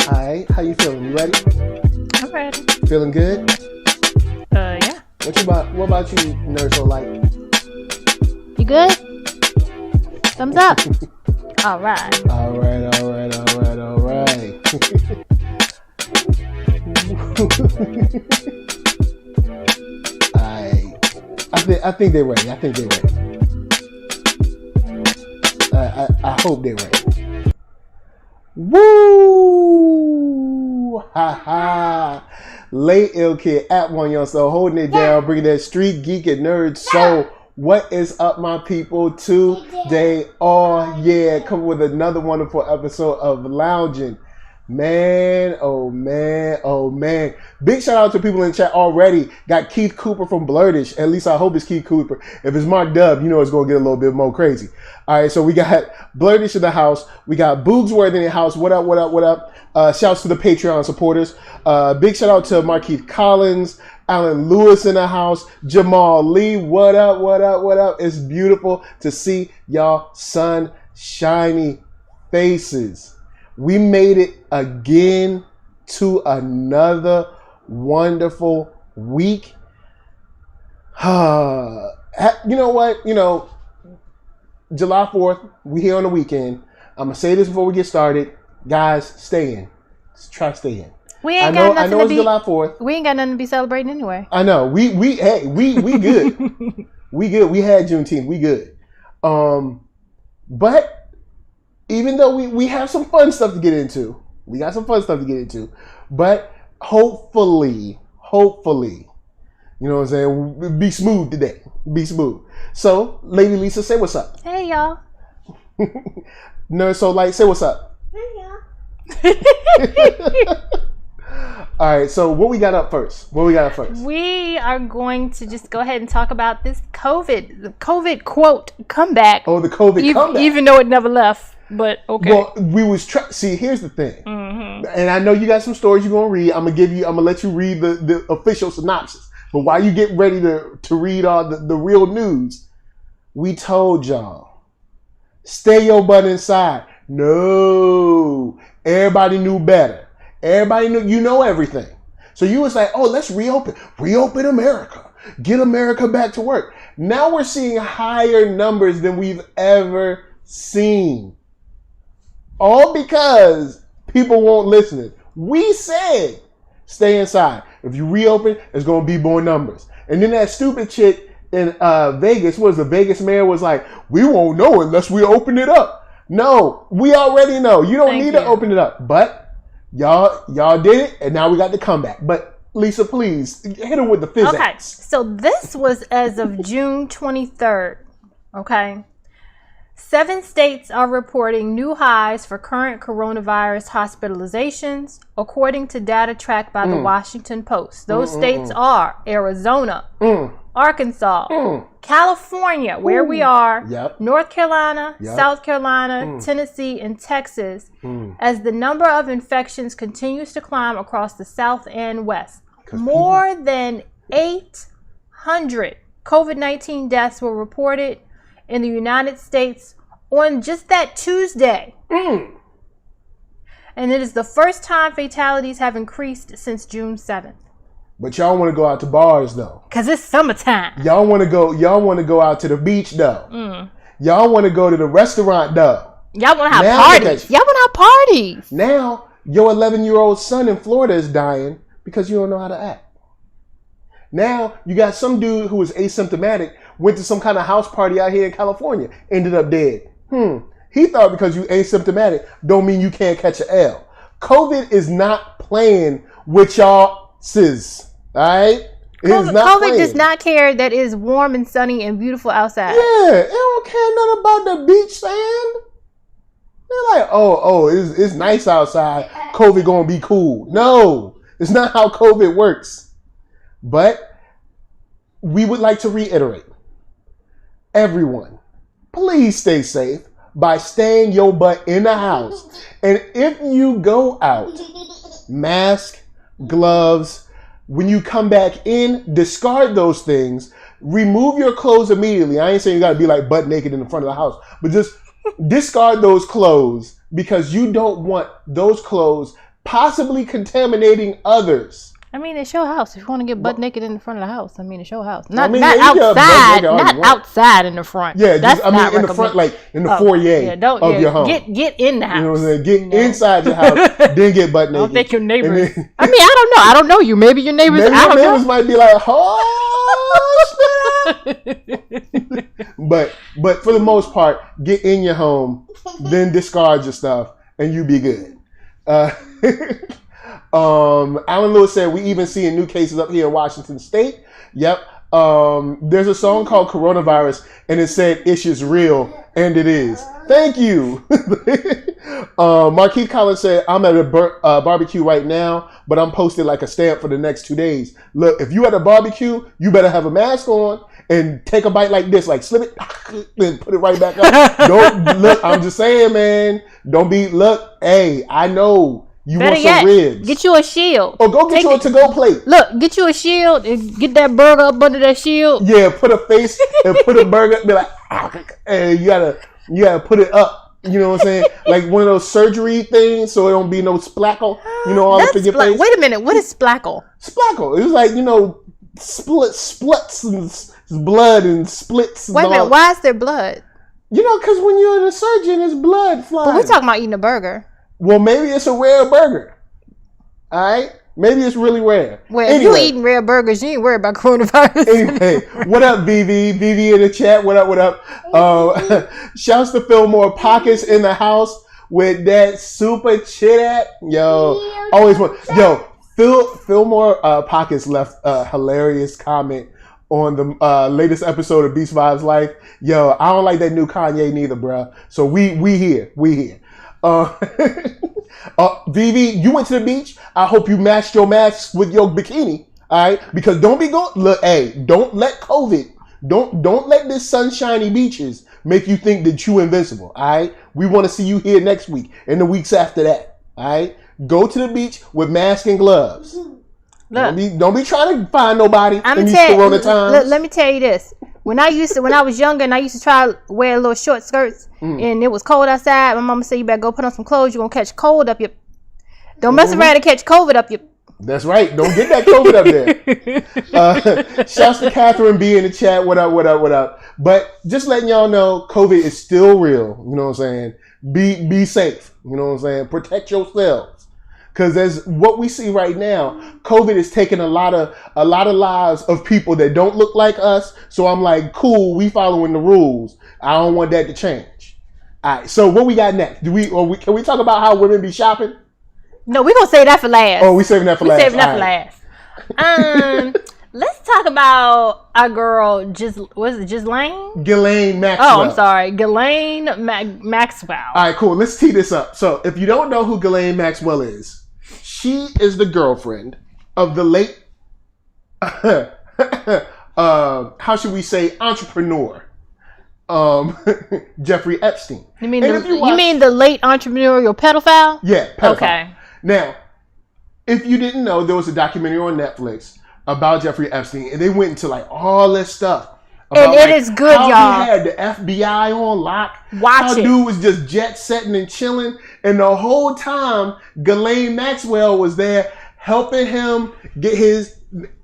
Alright, how you feeling? You ready? I'm ready. Feeling good? Yeah. What about you, NERDSoul like? You good? Thumbs up. All right. Alright. I think they're ready. I hope they're ready. Woo! Ha ha! Late ill kid at one young soul, holding it down, bringing that street geek and nerd soul. What is up, my people? Today, come with another wonderful episode of Loungin. Man, oh man. Big shout out to people in the chat already. Got Keith Cooper from Blurtish. At least I hope it's Keith Cooper. If it's Mark Dub, you know it's going to get a little bit more crazy. All right, so we got Blurtish in the house. We got Boogsworth in the house. What up? Shouts to the Patreon supporters. Big shout out to Markeith Collins, Alan Lewis in the house, Jamal Lee. What up? It's beautiful to see y'all sunshiny faces. We made it again to another wonderful week. You know what? July 4th, we here on the weekend. I'm going to say this before we get started. Guys, stay in. Just try to stay in. I know it's July 4th. We ain't got nothing to be celebrating anyway. I know. We good. We good. We had Juneteenth. We good. But even though we have some fun stuff to get into, but hopefully, you know what I'm saying, be smooth today. Be smooth. So, Lady Lisa, say what's up. Hey, y'all. NERDSoul Light, say what's up. Hey, y'all. All right, so what we got up first? We are going to just go ahead and talk about this COVID quote comeback. Oh, the COVID comeback. Even though it never left. But okay. Well, see, here's the thing, and I know you got some stories you're gonna read. I'm gonna let you read the official synopsis. But while you get ready to read all the real news, we told y'all, stay your butt inside. No, everybody knew better. Everybody knew, you know everything. So you was like, oh, let's reopen America, get America back to work. Now we're seeing higher numbers than we've ever seen. All because people won't listen. We said, stay inside. If you reopen, there's going to be more numbers. And then that stupid chick in Vegas, the Vegas mayor was like, we won't know unless we open it up. No, we already know. You don't need to open it up. But y'all did it, and now we got the comeback. But Lisa, please, hit her with the physics. Okay, so this was as of June 23rd, okay? 7 states are reporting new highs for current coronavirus hospitalizations, according to data tracked by the Washington Post. Those states are Arizona, Arkansas, California, where we are, North Carolina, South Carolina, Tennessee, and Texas, as the number of infections continues to climb across the South and West. More than 800 COVID-19 deaths were reported in the United States on just that Tuesday. And it is the first time fatalities have increased since June 7th. But y'all want to go out to bars though. Cause it's summertime. Y'all want to go out to the beach though. Y'all want to go to the restaurant though. Y'all want to have parties. Now, your 11-year-old son in Florida is dying because you don't know how to act. Now, you got some dude who was asymptomatic, went to some kind of house party out here in California, ended up dead. He thought because you asymptomatic don't mean you can't catch an L. COVID is not playing with y'all sis. All right? COVID does not care that it's warm and sunny and beautiful outside. Yeah, it don't care nothing about the beach sand. They're like, it's nice outside. COVID gonna be cool. No, it's not how COVID works. But we would like to reiterate, everyone, please stay safe by staying your butt in the house. And if you go out, mask, gloves, when you come back in, discard those things. Remove your clothes immediately. I ain't saying you got to be like butt naked in the front of the house, but just discard those clothes because you don't want those clothes possibly contaminating others. I mean, it's your house. If you want to get butt naked in the front of the house, I mean, it's your house. Not outside. Not outside in the front. Yeah, in the front, like in the foyer of your home. Get in the house. You know what I'm saying? Get inside your house, then get butt naked. I don't think your neighbors. Then, I mean, I don't know. I don't know you. Maybe your neighbors. Maybe your neighbors might be like, but for the most part, get in your home, then discard your stuff, and you be good. Alan Lewis said, we even seeing new cases up here in Washington State. Yep. There's a song called Coronavirus, and it said, "It's just real," and it is. Thank you. Marquise Collins said, I'm at a barbecue right now, but I'm posted like a stamp for the next 2 days. Look, if you at a barbecue, you better have a mask on and take a bite like this, like slip it, then put it right back up. Don't look, I'm just saying, man, don't be, look, hey, I know. You Better want some ribs. Get you a shield. Or go get you a to-go plate. Look, get you a shield and get that burger up under that shield. Yeah, put a face and put a burger. Be like, and you gotta put it up. You know what I'm saying? Like one of those surgery things, so it don't be no splackle. You know, all up in your face. Wait a minute, what is splackle? Splackle. It was like, splits and blood and splits. Wait a minute, why is there blood? You know, because when you're a surgeon, it's blood flying. But we're talking about eating a burger. Well, maybe it's a rare burger. All right? Maybe it's really rare. Well, if you're eating rare burgers, you ain't worried about coronavirus. Anyway, what up, BV? BV in the chat. What up? Shouts to Fillmore Pockets in the house with that super chit at. Yo, always want. Yo, Fillmore Pockets left a hilarious comment on the latest episode of Beast Vibes Life. Yo, I don't like that new Kanye neither, bruh. So we here. VV, you went to the beach. I hope you matched your mask with your bikini. All right, because don't be going. Look, hey, don't let COVID. Don't let this sunshiny beaches make you think that you invincible. All right, we want to see you here next week and the weeks after that. All right, go to the beach with mask and gloves. Look, don't be trying to find nobody in these corona times. Let me tell you this. When I was younger and I used to try to wear little short skirts and it was cold outside, my mama said, you better go put on some clothes. You're going to catch cold up your... Don't mess around and catch COVID up your... That's right. Don't get that COVID up there. Shouts to Catherine B in the chat. What up? But just letting y'all know, COVID is still real. You know what I'm saying? Be safe. You know what I'm saying? Protect yourselves. Because as what we see right now, COVID is taking a lot of lives of people that don't look like us. So I'm like, cool, we following the rules. I don't want that to change. All right, so what we got next? Can we talk about how women be shopping? No, we're gonna save that for last. Oh, we saving that for last. Let's talk about our girl, Ghislaine? Ghislaine Maxwell. Oh, I'm sorry. Ghislaine Maxwell. All right, cool. Let's tee this up. So if you don't know who Ghislaine Maxwell is, she is the girlfriend of the late, how should we say, entrepreneur, Jeffrey Epstein. You mean the late entrepreneurial pedophile? Yeah, pedophile. Okay. Now, if you didn't know, there was a documentary on Netflix about Jeffrey Epstein, and they went into like all this stuff. About, and it is good, how y'all. He had the FBI on lock. Watch it. Dude was just jet setting and chilling, and the whole time, Ghislaine Maxwell was there helping him get his his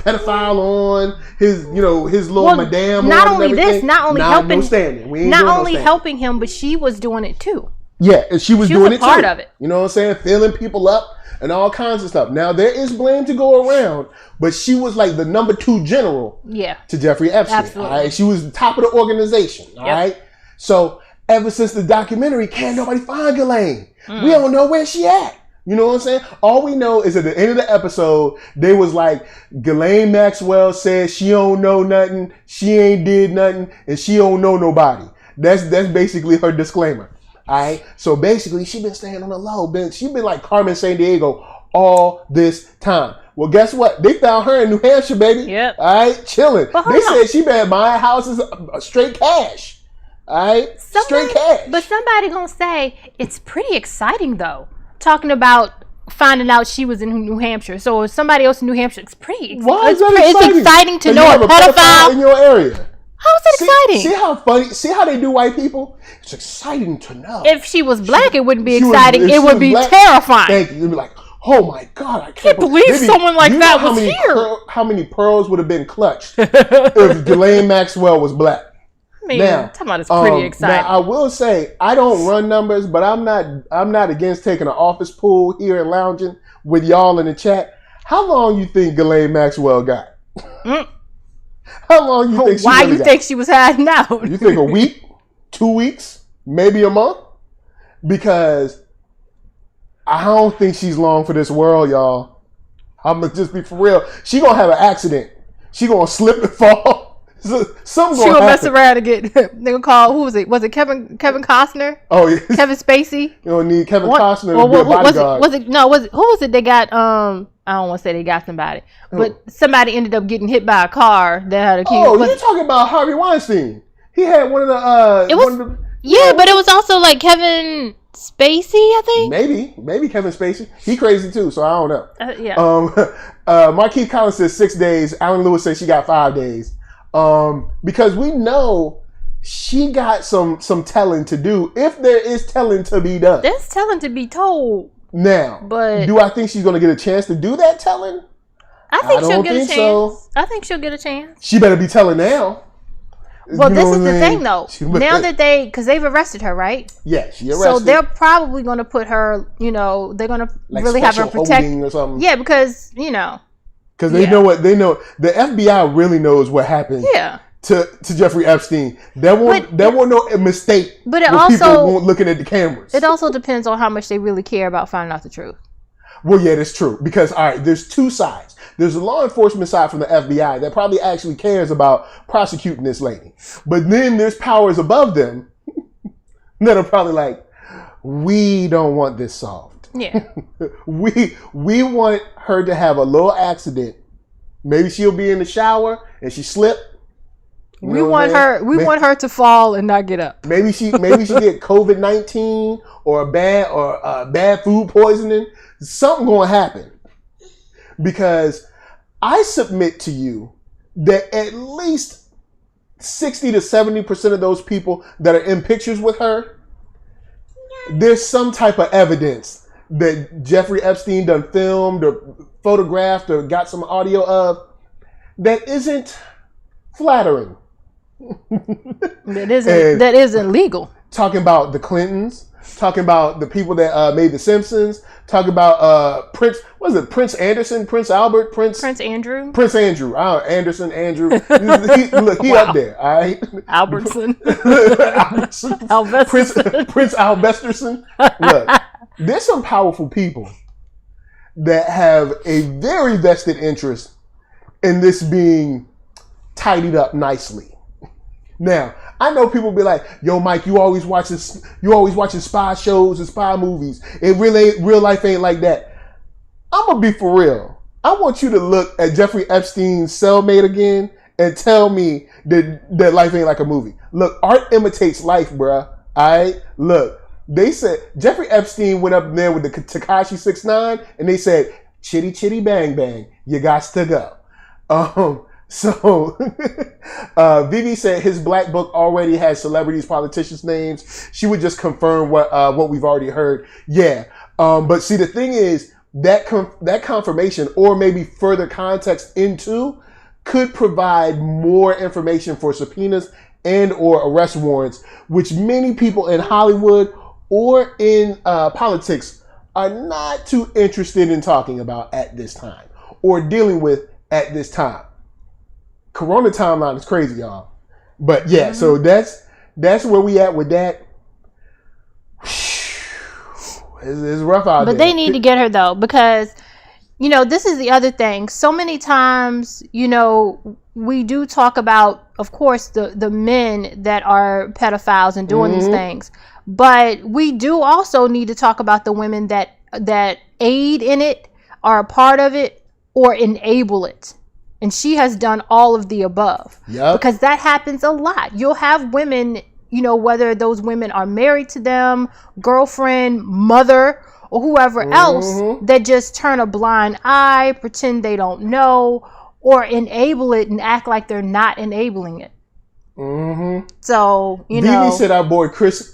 pedophile on, his little madame. Not on only and this, not only helping him, but she was doing it too. Yeah, and she was doing it too. Part of it. You know what I'm saying? Filling people up and all kinds of stuff. Now there is blame to go around, but she was like the number 2 general to Jeffrey Epstein. Absolutely. All right? She was the top of the organization. All right. So ever since the documentary, can't nobody find Ghislaine. We don't know where she at. You know what I'm saying? All we know is at the end of the episode, they was like, Ghislaine Maxwell said she don't know nothing, she ain't did nothing, and she don't know nobody. That's basically her disclaimer. All right. So basically, she been staying on the low. She been like Carmen Sandiego all this time. Well, guess what? They found her in New Hampshire, baby. Yep. All right, chilling. They said she been buying houses straight cash. All right, straight cash. But somebody gonna say it's pretty exciting though. Talking about finding out she was in New Hampshire. So if somebody else in New Hampshire, it's pretty exciting. Why is that exciting? It's exciting to know a pedophile in your area. How is that exciting? See how funny? See how they do white people? It's exciting to know. If she was black, it wouldn't be exciting. It would be black, terrifying. Thank you. You'd be like, oh my God, I can't believe someone like that was here. How many pearls would have been clutched if Ghislaine Maxwell was black? Man, now, talking about it's pretty exciting. Now, I will say, I don't run numbers, but I'm not against taking an office pool here and lounging with y'all in the chat. How long you think Ghislaine Maxwell got? How long you think she Why really you think she was hiding out? You think a week, 2 weeks, maybe a month? Because I don't think she's long for this world, y'all. I'm gonna just be for real. She gonna have an accident. She gonna slip and fall. Something she gonna mess around and get. They gonna call. Who was it? Was it Kevin Costner? Oh yeah, Kevin Spacey. You don't need Kevin Costner to be a bodyguard. Who was it? They got. I don't want to say they got somebody, but somebody ended up getting hit by a car that had a key. Oh, you're talking about Harvey Weinstein. He had one of the. Yeah, but it was also like Kevin Spacey, I think. Maybe Kevin Spacey. He crazy too, so I don't know. Yeah. Marquise Collins says 6 days. Alan Lewis says she got 5 days. Because we know she got some telling to do, if there is telling to be done. There's telling to be told. Now, but do I think she's going to get a chance to do that telling? I think she'll get a chance. So. I think she'll get a chance. She better be telling now. Well, this is the thing, though. Now that because they've arrested her, right? Yeah, she arrested. So they're probably going to put her, they're going to like really have her protected. Or something. Yeah, because, Because they know what they know. The FBI really knows what happened. Yeah. To Jeffrey Epstein. There won't no mistake. But it also people weren't looking at the cameras. It also depends on how much they really care about finding out the truth. Well, yeah, that's true. Because all right, there's two sides. There's a law enforcement side from the FBI that probably actually cares about prosecuting this lady. But then there's powers above them that are probably like, we don't want this solved. Yeah. we want her to have a little accident. Maybe she'll be in the shower and she slipped. We want her to fall and not get up. Maybe she get COVID-19 or bad food poisoning. Something gonna happen. Because I submit to you that at least 60 to 70% of those people that are in pictures with her, there's some type of evidence that Jeffrey Epstein done filmed or photographed or got some audio of that isn't flattering. That isn't legal. Talking about the Clintons, talking about the people that made the Simpsons, talking about Prince Anderson, Prince Albert, Prince Andrew. Anderson, Andrew. He wow. Up there, all right. Albertson. Prince Albesterson. Look, there's some powerful people that have a very vested interest in this being tidied up nicely. Now, I know people be like, "Yo, Mike, you always watching spy shows and spy movies. Real life ain't like that." I'm gonna be for real. I want you to look at Jeffrey Epstein's cellmate again and tell me that life ain't like a movie. Look, art imitates life, bruh. Alright? Look, they said Jeffrey Epstein went up there with the Tekashi 6ix9ine and they said, "Chitty chitty bang bang, you got to go." So, Vivi said his black book already has celebrities, politicians' names. She would just confirm what we've already heard. Yeah. But see, the thing is that confirmation or maybe further context into could provide more information for subpoenas and or arrest warrants, which many people in Hollywood or in politics are not too interested in talking about at this time or dealing with at this time. Corona timeline is crazy, y'all. But yeah, so that's where we at with that. It's rough out there. But they need to get her though, because this is the other thing. So many times, we do talk about, of course, the men that are pedophiles and doing these things. But we do also need to talk about the women that aid in it, are a part of it, or enable it. And she has done all of the above. Yep. Because that happens a lot. You'll have women, whether those women are married to them, girlfriend, mother, or whoever else, that just turn a blind eye, pretend they don't know, or enable it and act like they're not enabling it. Mm-hmm. So, Vivi said our boy Chris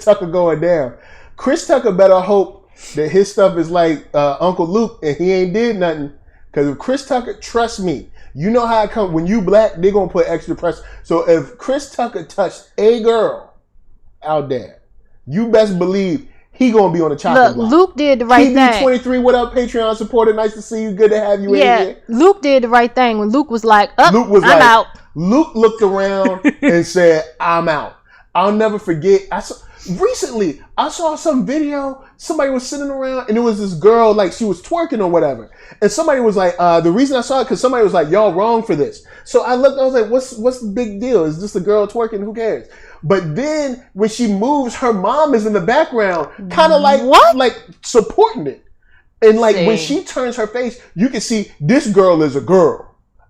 Tucker going down. Chris Tucker better hope that his stuff is like Uncle Luke and he ain't did nothing. Because if Chris Tucker, trust me, you know how it come. When you black, they going to put extra pressure. So if Chris Tucker touched a girl out there, you best believe he going to be on the chopping block. Luke did the right thing. 23, what up, Patreon supporter? Nice to see you. Good to have you in here. Luke did the right thing when Luke was like, I'm out. Luke looked around and said, I'm out. I'll never forget. Recently, I saw some video. Somebody was sitting around and it was this girl, like she was twerking or whatever. And somebody was like, the reason I saw it, because somebody was like, y'all wrong for this. So I looked, I was like, what's the big deal? Is this a girl twerking? Who cares? But then when she moves, her mom is in the background, kind of like, like supporting it. And like when she turns her face, you can see this girl is a girl.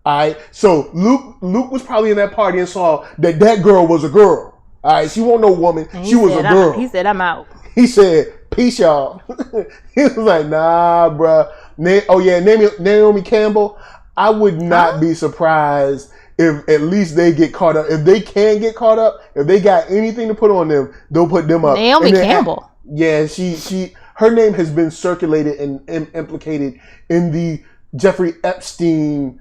All right. So Luke was probably in that party and saw that girl was a girl. All right. She wasn't no woman. She was a girl. He said, I'm out. He said, peace, y'all. He was like, nah, bruh. Naomi Campbell. I would not be surprised if at least they get caught up. If they can get caught up, if they got anything to put on them, they'll put them up. Naomi Campbell. Her name has been circulated and implicated in the Jeffrey Epstein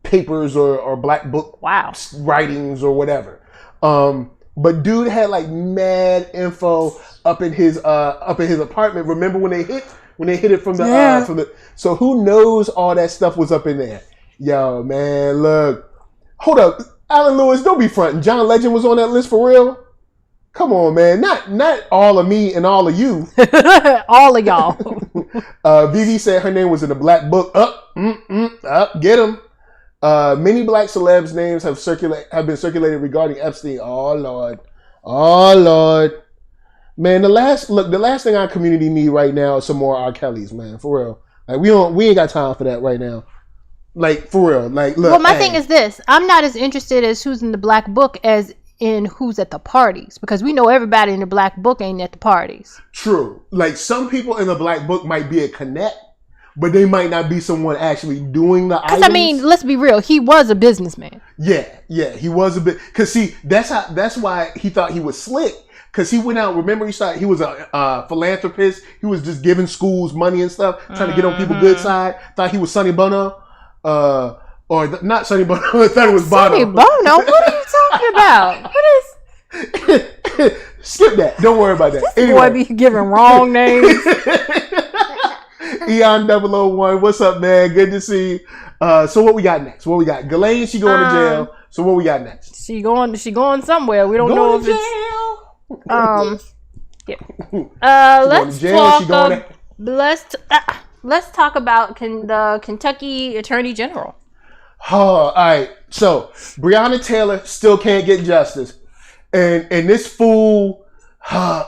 papers or black book writings or whatever. But dude had like mad info up in his apartment. Remember when they hit it from the so who knows all that stuff was up in there. Yo, man, look. Hold up. Alan Lewis, don't be fronting. John Legend was on that list for real? Come on, man. Not all of me and all of you. All of y'all. Vivi said her name was in the black book. Up, get him. Many black celebs' names have been circulated regarding Epstein. Oh Lord. Man, the last thing our community need right now is some more R. Kellys, man. For real. Like we ain't got time for that right now. Like for real. Like look. Well, my thing is this. I'm not as interested as who's in the black book as in who's at the parties, because we know everybody in the black book ain't at the parties. True. Like some people in the black book might be a connect, but they might not be someone actually doing the items. Because I mean, let's be real, he was a businessman. Yeah, he was a bit. Because see, that's why he thought he was slick. Because he went out. Remember, he was a philanthropist. He was just giving schools money and stuff, trying to get on people's good side. Thought he was Sonny Bono, not Sonny Bono. I thought it was Bono. Sonny Bono. What are you talking about? What is? Skip that. Don't worry about that. This boy be giving wrong names. Eon 001, what's up, man? Good to see you. So what we got next? What we got? Ghislaine, she going to jail. So what we got next? She going somewhere. We don't know if it's let's talk about the Kentucky Attorney General. All right. So Breonna Taylor still can't get justice, and this fool.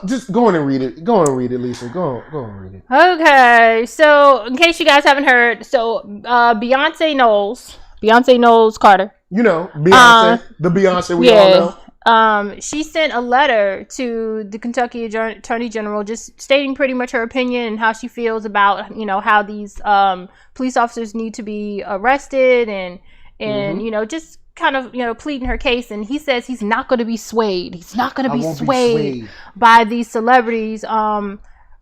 Just go on and read it. Go on and read it, Lisa. Go on and read it. Okay. So in case you guys haven't heard, Beyonce Knowles Carter. You know, Beyonce, the Beyonce we all know. She sent a letter to the Kentucky Attorney General just stating pretty much her opinion and how she feels about, how these police officers need to be arrested and just kind of, pleading her case. And he says he's not going to be swayed. He's not going to be swayed by these celebrities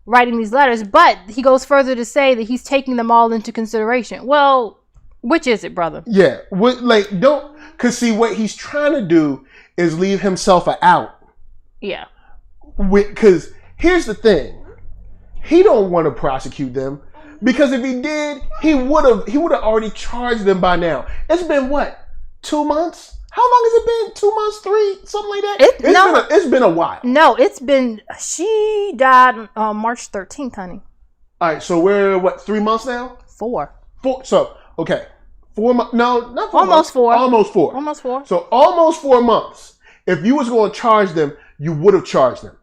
writing these letters. But he goes further to say that he's taking them all into consideration. Well, which is it, brother? Yeah. Because see, what he's trying to do is leave himself out. Yeah. Because here's the thing. He don't want to prosecute them. Because if he did, he would have already charged them by now. It's been what? 2 months? How long has it been? 2 months, 3? Something like that? It's been a while. No, she died on March 13th, honey. All right, so we're 3 months now? 4. So, okay. 4 months. No, not 4 months. Almost 4. Almost 4. So almost 4 months. If you was going to charge them, you would have charged them.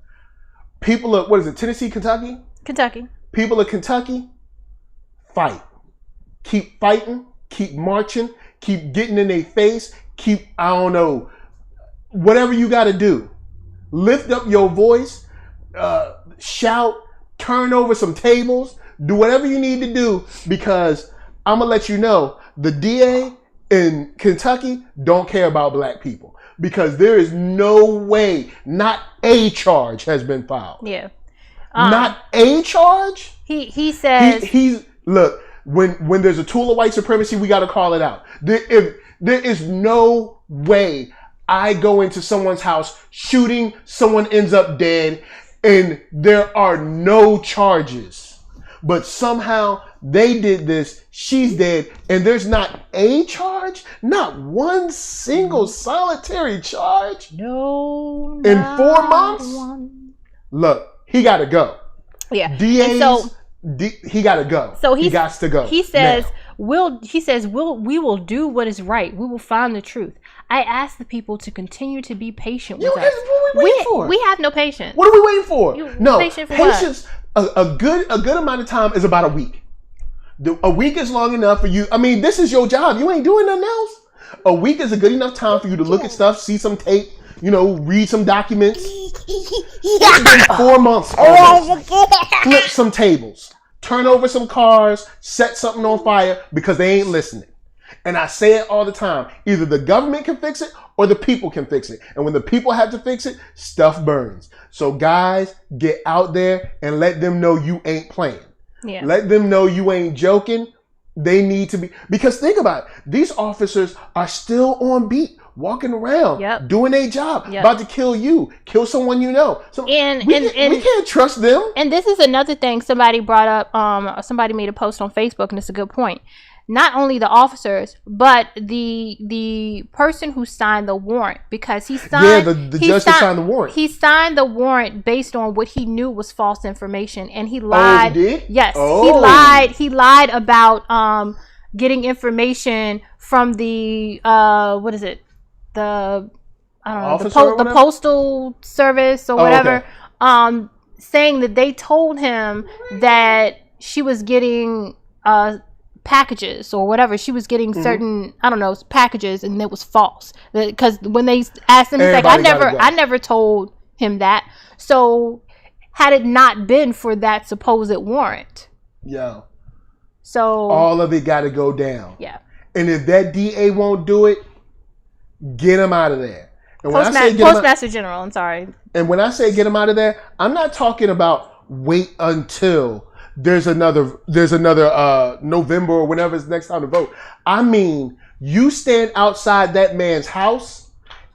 People of, what is it, Tennessee, Kentucky? Kentucky. People of Kentucky, fight. Keep fighting. Keep marching. Keep getting in their face. Keep, I don't know, whatever you got to do. Lift up your voice. Shout. Turn over some tables. Do whatever you need to do, because I'm going to let you know, the DA in Kentucky don't care about black people because there is no way, not a charge has been filed. Yeah. Not a charge. He says he's look, when there's a tool of white supremacy, we got to call it out. There is no way I go into someone's house shooting, someone ends up dead, and there are no charges. But somehow they did this, she's dead, and there's not a charge? Not one single solitary charge? No. In 4 months? Look, he got to go. Yeah. DA's, he got to go. So he got to go. He says, now. we will do what is right. We will find the truth. I ask the people to continue to be patient with us. What are we waiting for? We have no patience. What are we waiting for? Patience. A good amount of time is about a week. A week is long enough for you. I mean, this is your job. You ain't doing nothing else. A week is a good enough time for you to look at stuff, see some tape, read some documents. It's been 4 months almost. Flip some tables, turn over some cars, set something on fire because they ain't listening. And I say it all the time. Either the government can fix it or the people can fix it. And when the people have to fix it, stuff burns. So guys, get out there and let them know you ain't playing. Yeah. Let them know you ain't joking. They need to be, because think about it. These officers are still on beat, walking around, doing their job, about to kill you, kill someone you know. So we can't trust them. And this is another thing somebody brought up. Somebody made a post on Facebook, and it's a good point. Not only the officers, but the person who signed the warrant, because he signed. Yeah, the judge that signed the warrant. He signed the warrant based on what he knew was false information, and he lied. Oh, he did? Yes, oh. He lied about getting information from the what is it? The the postal service or whatever. Okay. Saying that they told him that she was getting packages or whatever, she was getting certain packages, and it was false, because when they asked him, he's like, I never told him that. So had it not been for that supposed warrant, so all of it got to go down. And if that DA won't do it, get him out of there. And Postmaster General, I'm sorry. And when I say get him out of there, I'm not talking about wait until there's another November or whenever it's next time to vote. I mean, you stand outside that man's house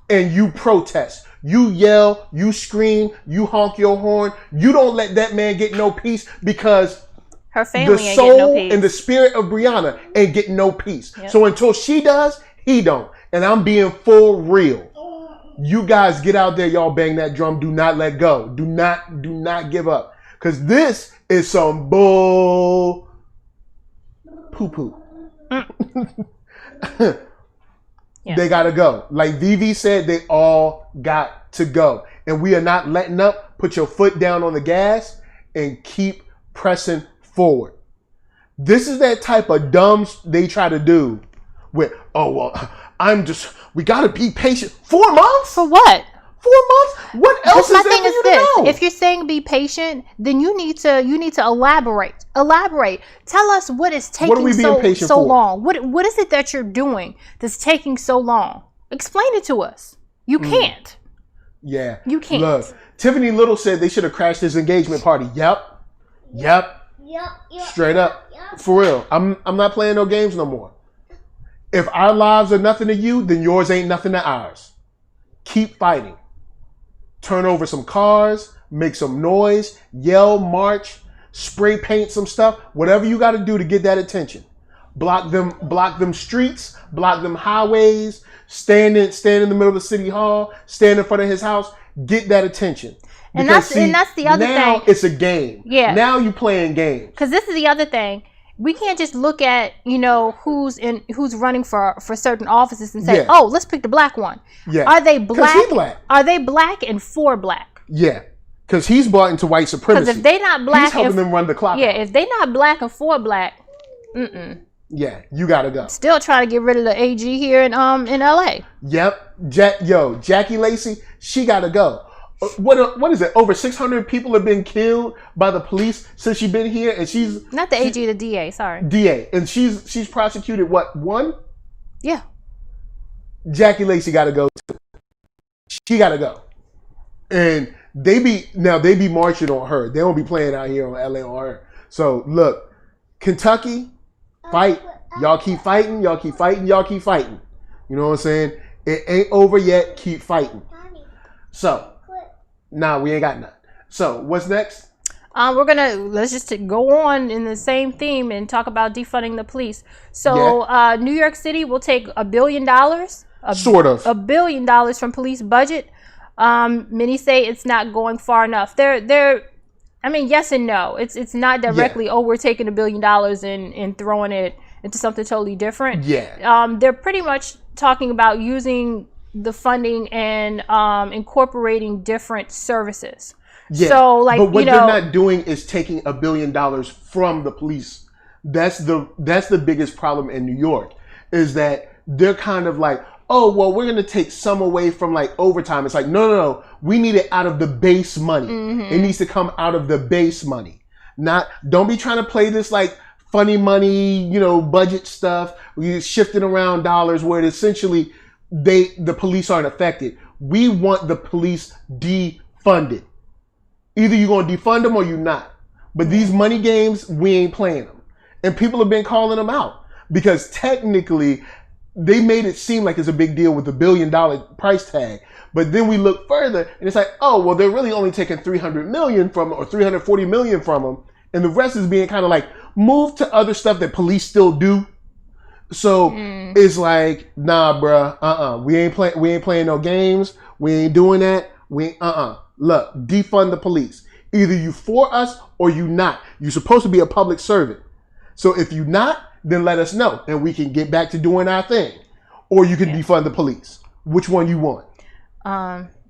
and you protest. You yell, you scream, you honk your horn. You don't let that man get no peace, because her family the soul and the spirit of Breonna ain't getting no peace. So until she does, he don't. And I'm being full real. You guys get out there, y'all bang that drum. Do not let go. Do not give up. Because this is some bull poo-poo. They got to go. Like Vivi said, they all got to go. And we are not letting up. Put your foot down on the gas and keep pressing forward. This is that type of dumb they try to do with, we got to be patient. 4 months? For what? 4 months? What else is there for you to know? If you're saying be patient, then you need to elaborate. Tell us what is taking so long. What is it that you're doing that's taking so long? Explain it to us. You can't. Yeah. You can't. Look, Tiffany Little said they should have crashed his engagement party. Yep. Straight up. For real. I'm not playing no games no more. If our lives are nothing to you, then yours ain't nothing to ours. Keep fighting. Turn over some cars, make some noise, yell, march, spray paint some stuff, whatever you got to do to get that attention. Block them streets, block them highways, stand in the middle of the city hall, stand in front of his house, get that attention. And that's the other thing. Now it's a game. Yeah. Now you playing games. Because this is the other thing. We can't just look at, who's running for certain offices and say, oh, let's pick the black one. Yeah. Are they black? 'Cause he black. Are they black and for black? Yeah. Because he's bought into white supremacy. Because if they not black, he's helping them run the clock. Yeah, if they not black and for black, yeah, you gotta go. Still trying to get rid of the AG here in LA. Yep. Jackie Lacey, she gotta go. What is it? Over 600 people have been killed by the police since she's been here, and she's not the AG, the DA. Sorry, DA, and she's prosecuted what, one? Yeah. Jackie Lacey got to go too. She got to go. And they be marching on her. They don't be playing out here on LA on her. So look, Kentucky, fight. Y'all keep fighting. Y'all keep fighting. Y'all keep fighting. You know what I'm saying? It ain't over yet. Keep fighting. So, nah, we ain't got none. So, what's next? Let's just go on in the same theme and talk about defunding the police. So, New York City will take $1 billion. Sort of. $1 billion from police budget. Many say it's not going far enough. I mean, yes and no. It's not directly, we're taking $1 billion and throwing it into something totally different. Yeah. They're pretty much talking about using the funding and incorporating different services. Yeah. So, like, but what they're not doing is taking $1 billion from the police. That's the biggest problem in New York, is that they're kind of like, oh, well, we're going to take some away from like overtime. It's like, no. We need it out of the base money. Mm-hmm. It needs to come out of the base money. Don't be trying to play this like funny money, budget stuff. We're shifting around dollars where essentially the police aren't affected. We want the police defunded. Either you're going to defund them or you're not. But these money games, we ain't playing them. And people have been calling them out because technically they made it seem like it's a big deal with the $1 billion price tag. But then we look further and it's like, oh, well, they're really only taking $300 million from or $340 million from them. And the rest is being kind of like moved to other stuff that police still do. So it's like, nah, bruh, we ain't playing no games. We ain't doing that. Look, defund the police. Either you for us or you not. You're supposed to be a public servant. So if you not, then let us know and we can get back to doing our thing. Or you can defund the police. Which one you want?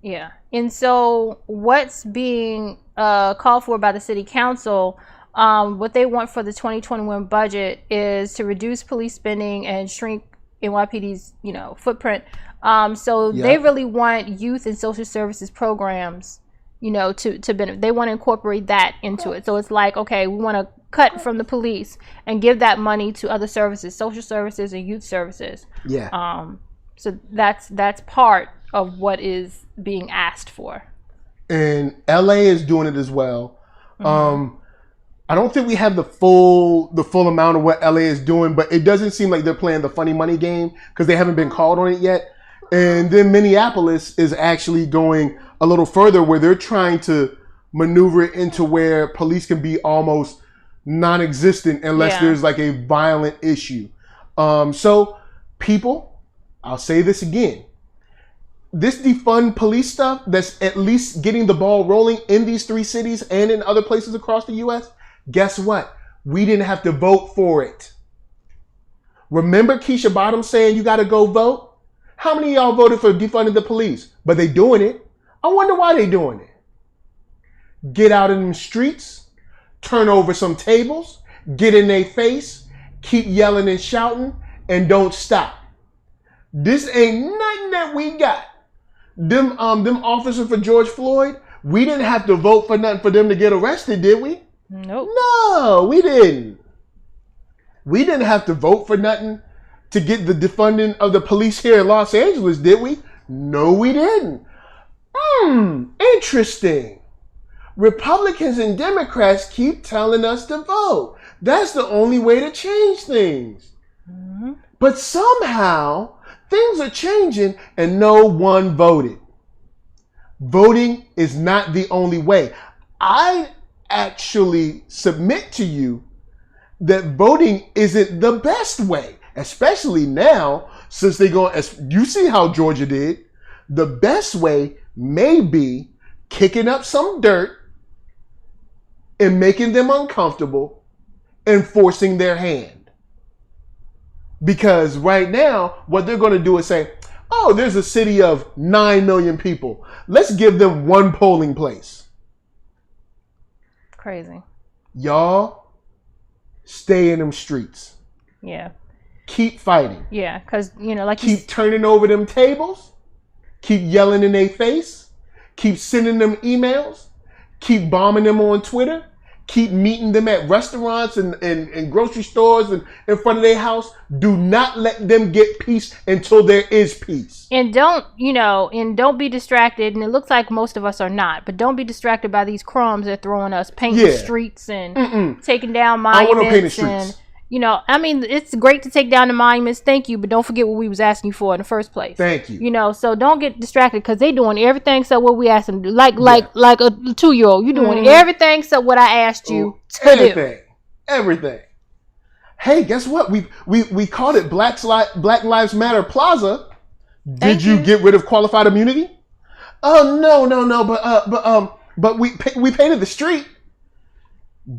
Yeah. And so what's being called for by the city council, what they want for the 2021 budget is to reduce police spending and shrink NYPD's, footprint. They really want youth and social services programs, to benefit. They want to incorporate that into it. So it's like, okay, we want to cut from the police and give that money to other services, social services and youth services. Yeah. So that's part of what is being asked for. And LA is doing it as well. Mm-hmm. I don't think we have the full amount of what LA is doing, but it doesn't seem like they're playing the funny money game because they haven't been called on it yet. And then Minneapolis is actually going a little further where they're trying to maneuver it into where police can be almost non-existent unless there's like a violent issue. So people, I'll say this again. This defund police stuff that's at least getting the ball rolling in these 3 cities and in other places across the U.S., guess what? We didn't have to vote for it. Remember Keisha Bottoms saying you got to go vote? How many of y'all voted for defunding the police? But they doing it. I wonder why they doing it. Get out in the streets, turn over some tables, get in their face, keep yelling and shouting, and don't stop. This ain't nothing that we got. Them officers for George Floyd, we didn't have to vote for nothing for them to get arrested, did we? Nope. No, we didn't. We didn't have to vote for nothing to get the defunding of the police here in Los Angeles, did we? No, we didn't. Interesting. Republicans and Democrats keep telling us to vote. That's the only way to change things. Mm-hmm. But somehow things are changing and no one voted. Voting is not the only way. I actually submit to you that voting isn't the best way, especially now since they go, you see how Georgia did. The best way may be kicking up some dirt and making them uncomfortable and forcing their hand. Because right now, what they're going to do is say, oh, there's a city of 9 million people. Let's give them 1 polling place. Crazy. Y'all, stay in them streets. Yeah. Keep fighting. Yeah, because, like keep turning over them tables. Keep yelling in their face. Keep sending them emails. Keep bombing them on Twitter. keep meeting them at restaurants and grocery stores and in front of their house. Do not let them get peace until there is peace. And don't be distracted. And it looks like most of us are not, but don't be distracted by these crumbs they're throwing us, painting the streets and taking down monuments. I want to paint the streets. It's great to take down the monuments. Thank you. But don't forget what we was asking you for in the first place. Thank you. So don't get distracted because they doing everything. So what we asked them to do, like a 2-year-old, you doing everything. So what I asked you to do. Everything. Hey, guess what? We called it Black Lives Matter Plaza. Did you get rid of qualified immunity? Oh, no. But we painted the street.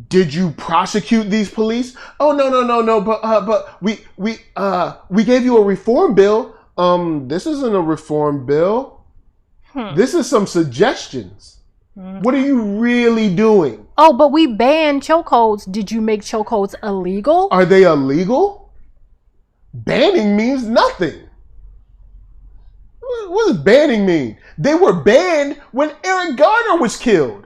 Did you prosecute these police? Oh, no. But we gave you a reform bill. This isn't a reform bill. This is some suggestions. What are you really doing? Oh, but we banned chokeholds. Did you make chokeholds illegal? Are they illegal? Banning means nothing. What does banning mean? They were banned when Eric Garner was killed.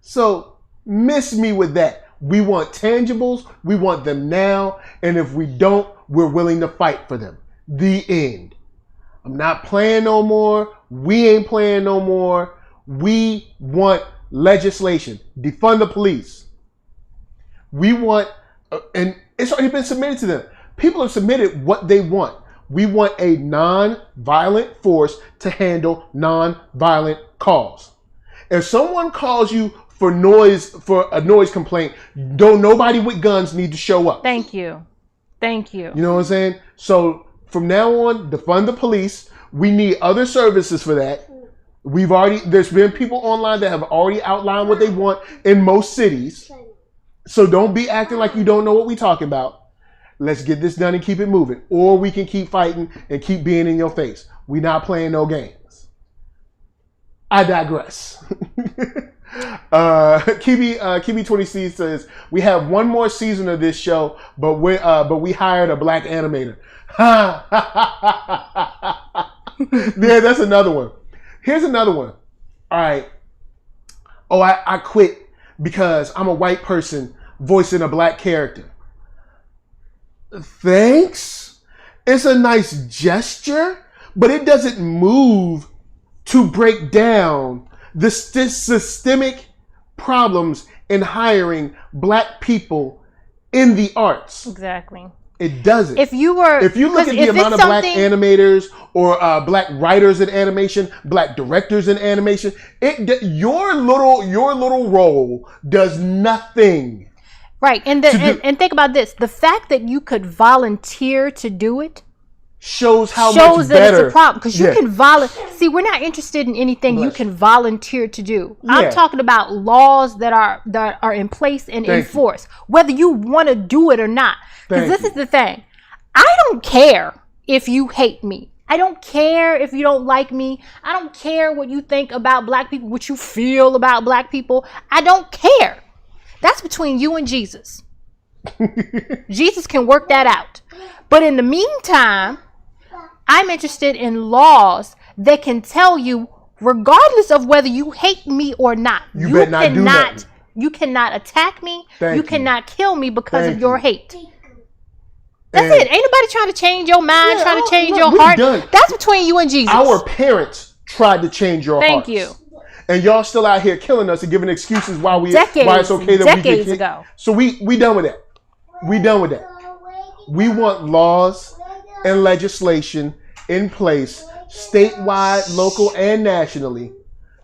So miss me with that. We want tangibles. We want them now. And if we don't, we're willing to fight for them. The end. I'm not playing no more. We ain't playing no more. We want legislation. Defund the police. We want, and it's already been submitted to them. People have submitted what they want. We want a non-violent force to handle non-violent calls. If someone calls you for a noise complaint, don't nobody with guns need to show up. Thank you. You know what I'm saying? So from now on, defund the police. We need other services for that. There's been people online that have already outlined what they want in most cities. So don't be acting like you don't know what we're talking about. Let's get this done and keep it moving. Or we can keep fighting and keep being in your face. We're not playing no games. I digress. Kibi20C says, we have one more season of this show, but we hired a black animator. Yeah, that's another one. Here's another one. All right. Oh, I quit because I'm a white person voicing a black character. Thanks. It's a nice gesture, but it doesn't move to break down the systemic problems in hiring black people in the arts. Exactly. It doesn't. If you look at the amount of black animators or black writers in animation, black directors in animation, your little role does nothing. Right, and think about this: the fact that you could volunteer to do it shows much that better. It's a problem because you can volunteer. See, we're not interested in anything you can volunteer to do. Yeah. I'm talking about laws that are in place and enforced, whether you want to do it or not. Because this is the thing: I don't care if you hate me. I don't care if you don't like me. I don't care what you think about black people, what you feel about black people. I don't care. That's between you and Jesus. Jesus can work that out. But in the meantime, I'm interested in laws that can tell you, regardless of whether you hate me or not, you cannot attack me. You cannot kill me because of your hate. That's it. Ain't nobody trying to change your mind, trying to change your heart. That's between you and Jesus. Our parents tried to change your hearts. Thank you. And y'all still out here killing us and giving excuses why it's okay that we get kicked. So we done with that. We done with that. We want laws and legislation in place, statewide, local, and nationally,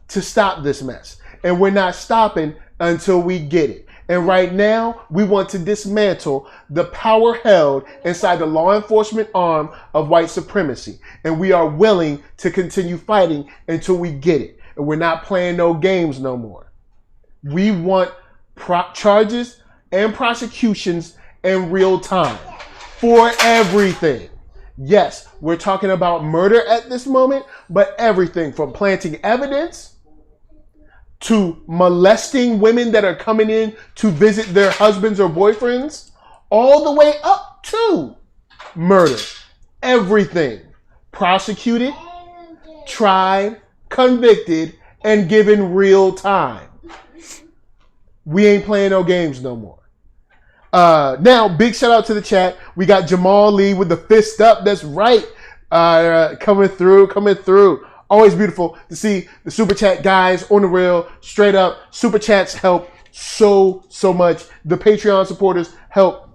to stop this mess. And we're not stopping until we get it. And right now, we want to dismantle the power held inside the law enforcement arm of white supremacy. And we are willing to continue fighting until we get it. And we're not playing no games no more. We want charges and prosecutions in real time for everything. Yes, we're talking about murder at this moment, but everything from planting evidence to molesting women that are coming in to visit their husbands or boyfriends, all the way up to murder. Everything prosecuted, tried, convicted, and given real time. we ain't playing no games no more. Now, big shout out to the chat. We got Jamal Lee with the fist up. That's right. Coming through. Always beautiful to see the super chat guys on the real, straight up. Super chats help so much. The Patreon supporters help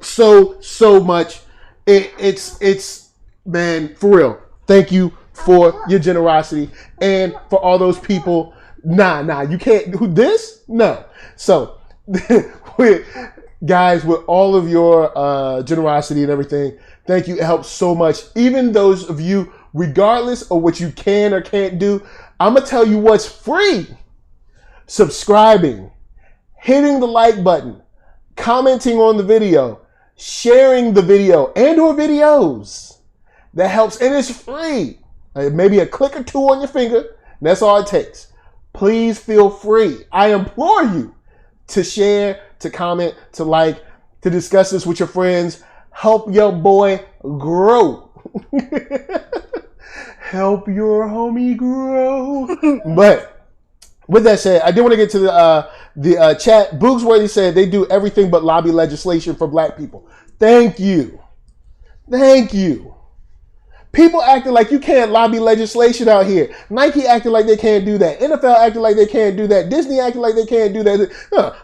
so much. It's man, for real. Thank you for your generosity and for all those people. Nah, you can't do this. No. So, guys, with all of your generosity and everything, thank you. It helps so much. Even those of you, regardless of what you can or can't do, I'm going to tell you what's free. Subscribing, hitting the like button, commenting on the video, sharing the video and or videos. That helps, and it's free. Maybe a click or two on your finger. That's all it takes. Please feel free. I implore you to share, to comment, to like, to discuss this with your friends. Help your boy grow. Help your homie grow. But with that said, I did want to get to the chat. Boogsworthy said they do everything but lobby legislation for black people. Thank you. People acting like you can't lobby legislation out here. Nike acting like they can't do that. NFL acting like they can't do that. Disney acting like they can't do that.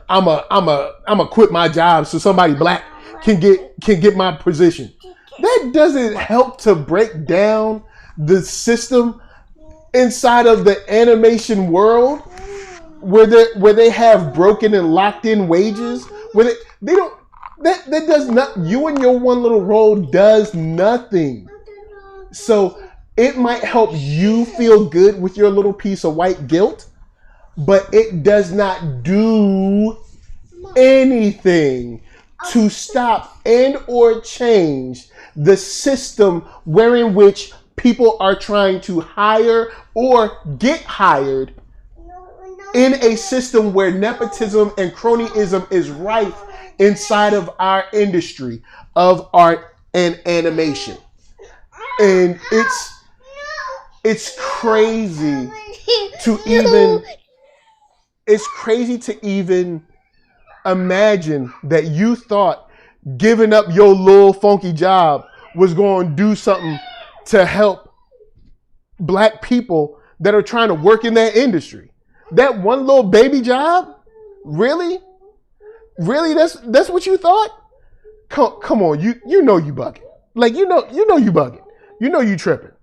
I'ma quit my job so somebody black can get my position. That doesn't help to break down the system inside of the animation world where they have broken and locked in wages, where they don't. That does not. You and your one little role does nothing. So it might help you feel good with your little piece of white guilt, but it does not do anything to stop and or change the system wherein which people are trying to hire or get hired in a system where nepotism and cronyism is rife inside of our industry of art and animation. And it's crazy to even imagine that you thought giving up your little funky job was going to do something to help black people that are trying to work in that industry. That one little baby job? Really? That's what you thought? Come on, you know you bugging. Like you know you bugging. You know you tripping.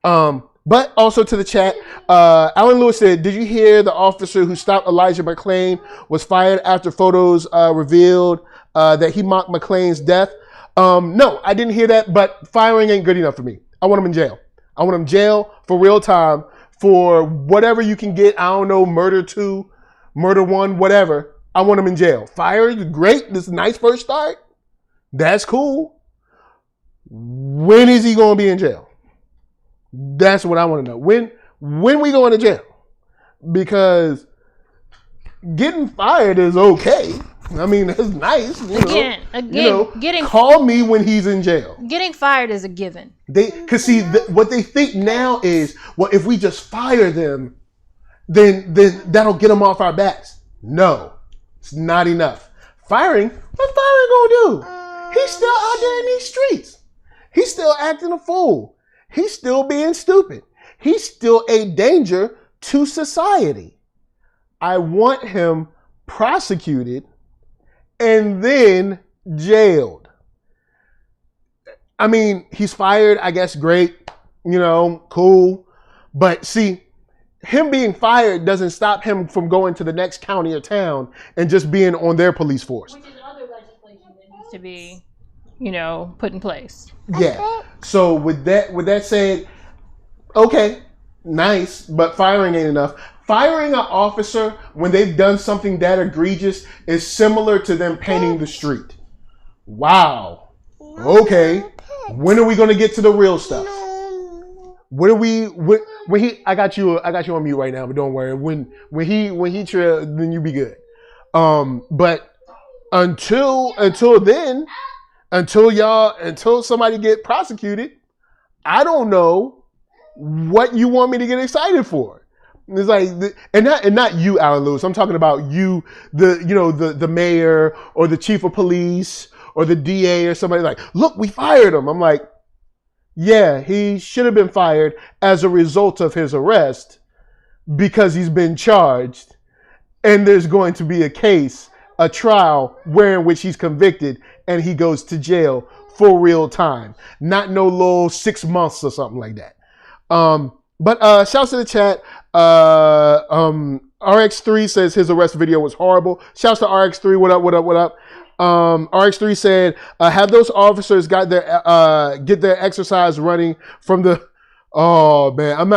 But also to the chat, Alan Lewis said, did you hear the officer who stopped Elijah McClain was fired after photos revealed that he mocked McClain's death? No, I didn't hear that, but firing ain't good enough for me. I want him in jail. I want him in jail for real time for whatever you can get. I don't know, murder 2, murder 1, whatever. I want him in jail. Fired, great. This is a nice first start. That's cool. When is he going to be in jail? That's what I want to know. When we going to jail? Because getting fired is okay. I mean, that's nice. Call me when he's in jail. Getting fired is a given. Because see, what they think now is, well, if we just fire them, then that'll get them off our backs. No, it's not enough. Firing, what firing gonna do? He's still out there in these streets. He's still acting a fool. He's still being stupid. He's still a danger to society. I want him prosecuted and then jailed. I mean, he's fired, I guess, great, cool. But see, him being fired doesn't stop him from going to the next county or town and just being on their police force. Which is other legislation that needs to be, put in place. Yeah. So with that said, okay, nice, but firing ain't enough. Firing an officer when they've done something that egregious is similar to them painting the street. Wow. Okay. When are we going to get to the real stuff? I got you on mute right now, but don't worry. When he trail, then you be good. But until then, until somebody get prosecuted, I don't know what you want me to get excited for. It's like, and not you, Alan Lewis. I'm talking about you, the mayor or the chief of police or the DA or somebody like, look, we fired him. I'm like, yeah, he should have been fired as a result of his arrest because he's been charged, and there's going to be a trial in which he's convicted and he goes to jail for real time, not no little 6 months or something like that. But shouts to the chat. RX3 says his arrest video was horrible. Shouts to RX3. What up? RX3 said, have those officers get their exercise running from the. Oh man, I'm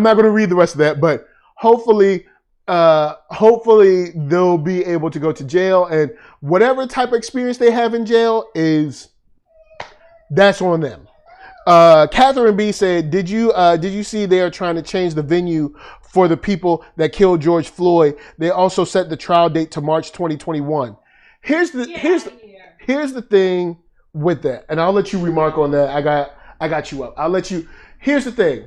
not going to read the rest of that, but hopefully they'll be able to go to jail, and whatever type of experience they have in jail that's on them. Catherine B said, did you see they are trying to change the venue for the people that killed George Floyd? They also set the trial date to March 2021. Here's the thing with that, and I'll let you remark on that. I got you up. Here's the thing.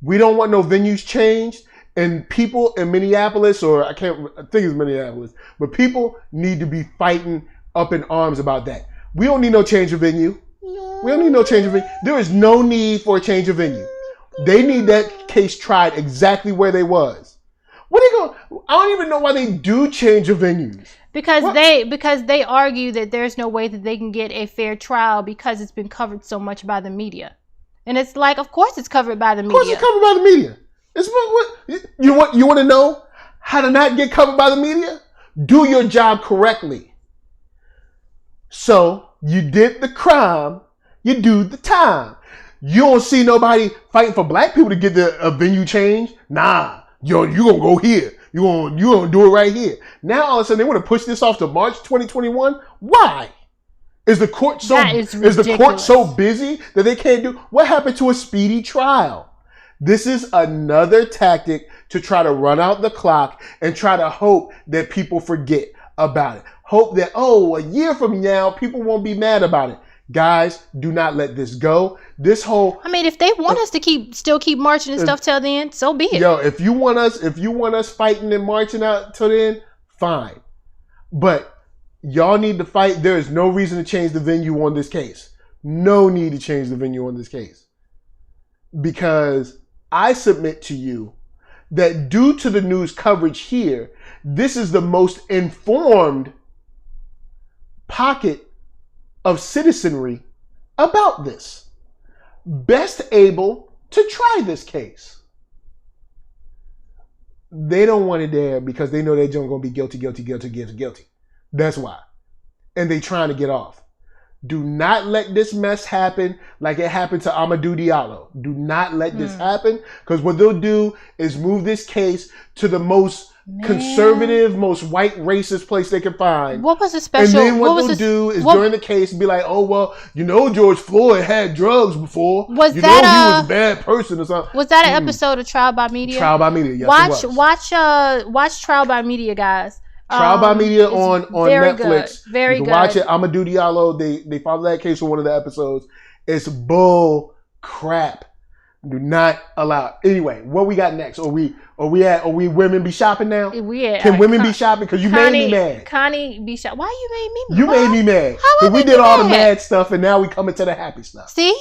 We don't want no venues changed, and people in Minneapolis, or I think it's Minneapolis, but people need to be fighting up in arms about that. We don't need no change of venue. We don't need no change of venue. There is no need for a change of venue. They need that case tried exactly where they was. What are they going? I don't even know why they do change of venues. Because they argue that there's no way that they can get a fair trial because it's been covered so much by the media. And it's like, of course it's covered by the media. Of course it's covered by the media. You want to know how to not get covered by the media? Do your job correctly. So you did the crime, you do the time. You don't see nobody fighting for black people to get a venue change. Nah, you gonna go here. You gonna do it right here. Now all of a sudden they want to push this off to March 2021. Why? Is the court so busy that they can't do? What happened to a speedy trial? This is another tactic to try to run out the clock and try to hope that people forget about it. Hope that, a year from now, people won't be mad about it. Guys, do not let this go. If they want us to still keep marching and stuff till then, so be it. Yo, if you want us fighting and marching out till then, fine. But y'all need to fight. There is no reason to change the venue on this case. No need to change the venue on this case. Because I submit to you that due to the news coverage here, this is the most informed pocket of citizenry about this. Best able to try this case. They don't want it there because they know they're going to be guilty. That's why. And they trying to get off. Do not let this mess happen like it happened to Amadou Diallo. Do not let this happen, because what they'll do is move this case to the most conservative, most white racist place they can find. What was the special? And then what they'll do is during the case be like, George Floyd had drugs before. He was a bad person or something. Was that an episode of Trial by Media? Trial by Media, yes, it was. Watch Trial by Media, guys. Trial by Media on very Netflix. Good. Very you good. can watch it. Amadou Diallo. They follow that case for one of the episodes. It's bull crap. Do not allow it. Anyway, what we got next? Are we women be shopping now? Can women be shopping? Because you made me mad. Connie be shopping. Why you made me mad? You made me mad. Because we did all the mad stuff and now we coming to the happy stuff. See?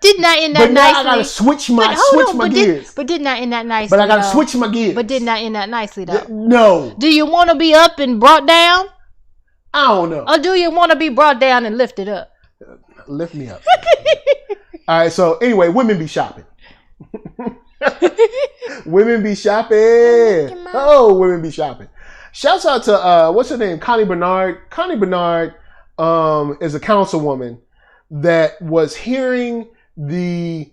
Did not end that nicely. But now I gotta switch my gears. But did not end that nicely. But I gotta switch my gears. But did not end that nicely though. No. Do you want to be up and brought down? I don't know. Or do you want to be brought down and lifted up? Lift me up. All right, so anyway, women be shopping. Women be shopping. Oh, women be shopping. Shouts out to what's her name? Connie Bernard. Connie Bernard is a councilwoman that was hearing the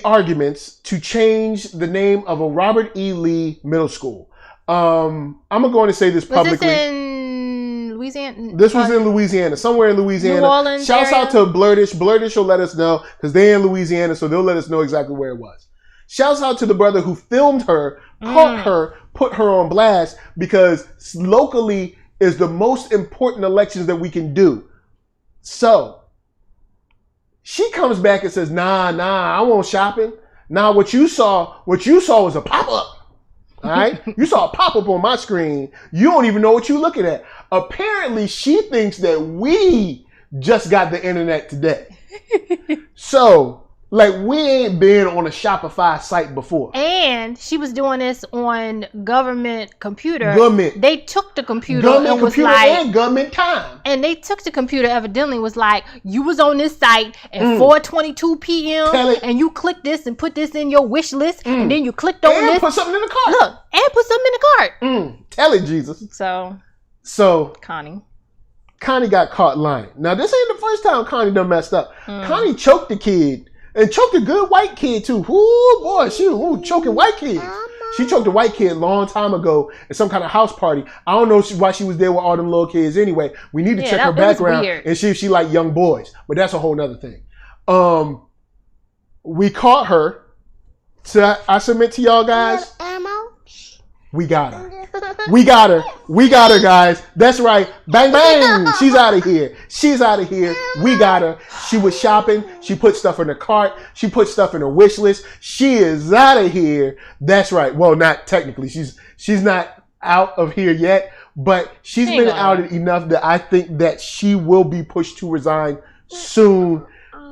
arguments to change the name of a Robert E. Lee middle school. I'm gonna go on and say this publicly. Was this in Louisiana? This was in Louisiana, somewhere in Louisiana. New Orleans Shouts area? out to Blurtish. Blurtish will let us know because they're in Louisiana, so they'll let us know exactly where it was. Shouts out to the brother who filmed her, caught her, put her on blast, because locally is the most important elections that we can do. So she comes back and says, nah, I want shopping. Now what you saw was a pop-up. All right? You saw a pop-up on my screen. You don't even know what you're looking at. Apparently, she thinks that we just got the internet today. So, like, we ain't been on a Shopify site before. And she was doing this on government computer. Government. They took the computer Government and was computer like, and government time. and they took the computer, evidently was like, you was on this site at 4:22 p.m. and you clicked this and put this in your wish list, and then you clicked on And this. put something in the cart. Look, and put something in the cart. Tell it, Jesus. So Connie got caught lying. Now, this ain't the first time Connie done messed up. Connie choked the kid. And choked a good white kid too. Ooh, boy, choking white kids. She choked a white kid a long time ago at some kind of house party. I don't know why she was there with all them little kids anyway. We need to check her background and see if she like young boys. But that's a whole nother thing. We caught her. So I submit to y'all guys. We got her. We got her, guys. That's right. Bang, bang. She's out of here. We got her. She was shopping. She put stuff in her cart. She put stuff in her wish list. She is out of here. That's right. Well, not technically. She's not out of here yet, but she's been out enough that I think that she will be pushed to resign soon,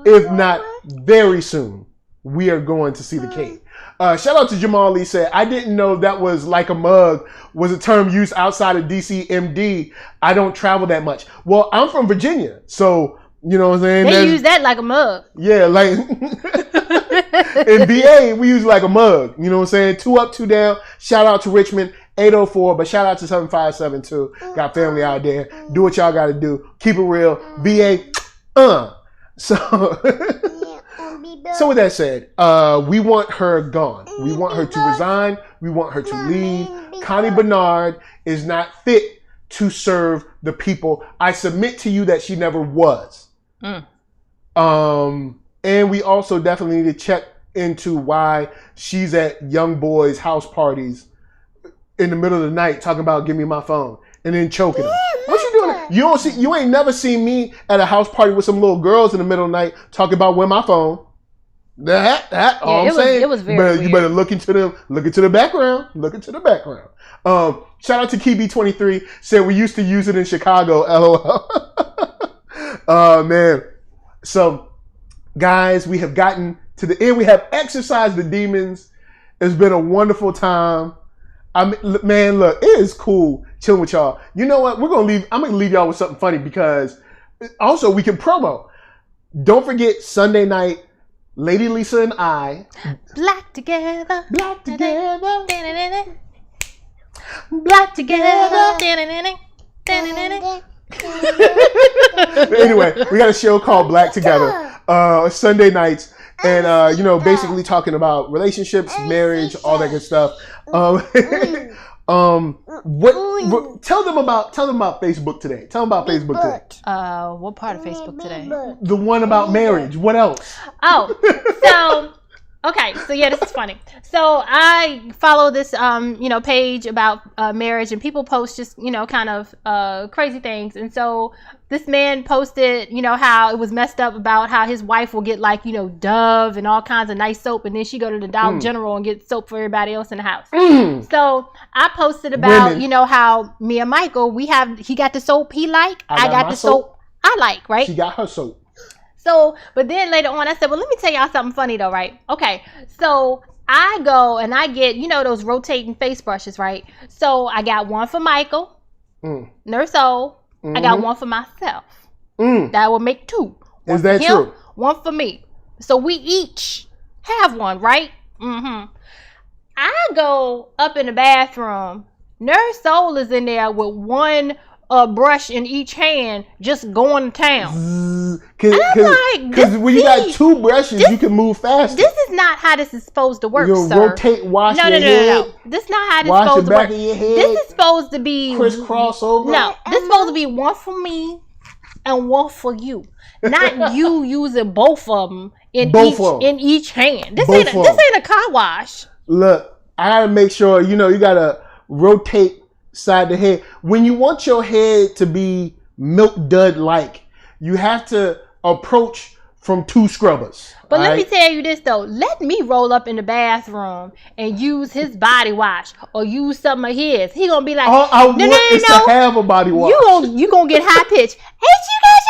if not very soon. We are going to see the king. Shout out to Jamal Lee said, I didn't know that was like a mug was a term used outside of DC MD. I don't travel that much. Well, I'm from Virginia, so you know what I'm saying? They use that like a mug. Yeah, like in BA, we use like a mug. You know what I'm saying? 2 up, 2 down. Shout out to Richmond, 804, but shout out to 7572. Got family out there. Do what y'all gotta do. Keep it real. BA, So with that said, we want her gone. We want her to resign. We want her to leave. Connie Bernard is not fit to serve the people. I submit to you that she never was. And we also definitely need to check into why she's at young boys' house parties in the middle of the night talking about give me my phone and then choking them. What you doing? You ain't never seen me at a house party with some little girls in the middle of the night talking about where my phone. All I'm saying. It was very but weird. You better look into the background. Shout out to Kibi23, said we used to use it in Chicago. LOL. Oh man. So guys, we have gotten to the end. We have exercised the demons. It's been a wonderful time. Man, look, it is cool chilling with y'all. You know what? I'm gonna leave y'all with something funny because also we can promo. Don't forget Sunday night, Lady Lisa and I. Black together. Black together. Black together. Anyway, we got a show called Black Together. Sunday nights. And, basically talking about relationships, marriage, all that good stuff. Tell them about Facebook today. Tell them about Facebook today. What part of Facebook today? The one about marriage. What else? Okay, so yeah, this is funny. So I follow this, page about marriage, and people post just, kind of crazy things. And so this man posted, how it was messed up about how his wife will get like, Dove and all kinds of nice soap, and then she go to the Dollar General and get soap for everybody else in the house. So I posted about, how me and Michael, he got the soap he like, I got the soap I like, right? She got her soap. So, but then later on, I said, well, let me tell y'all something funny though, right? Okay, so I go and I get, those rotating face brushes, right? So I got one for Michael, NERDSoul. I got one for myself. That would make 2. One Is that for him, true? One for me. So we each have one, right? I go up in the bathroom. NERDSoul is in there with one brush in each hand, just going to town. Because when you got 2 brushes, you can move faster. This is not how this is supposed to work, You'll sir. rotate, wash your head. No. This is not how this is supposed to work. Of your head. This is supposed to be crisscross over. No, this is supposed to be one for me and one for you. Not you using both of them in each hand. This ain't a car wash. Look, I gotta make sure you gotta rotate side to head. When you want your head to be milk dud like, you have to approach from 2 scrubbers. But let me tell you this though. Let me roll up in the bathroom and use his body wash or use some of his. He gonna be like, all I want is to have a body wash. You gonna get high pitch. Ain't you got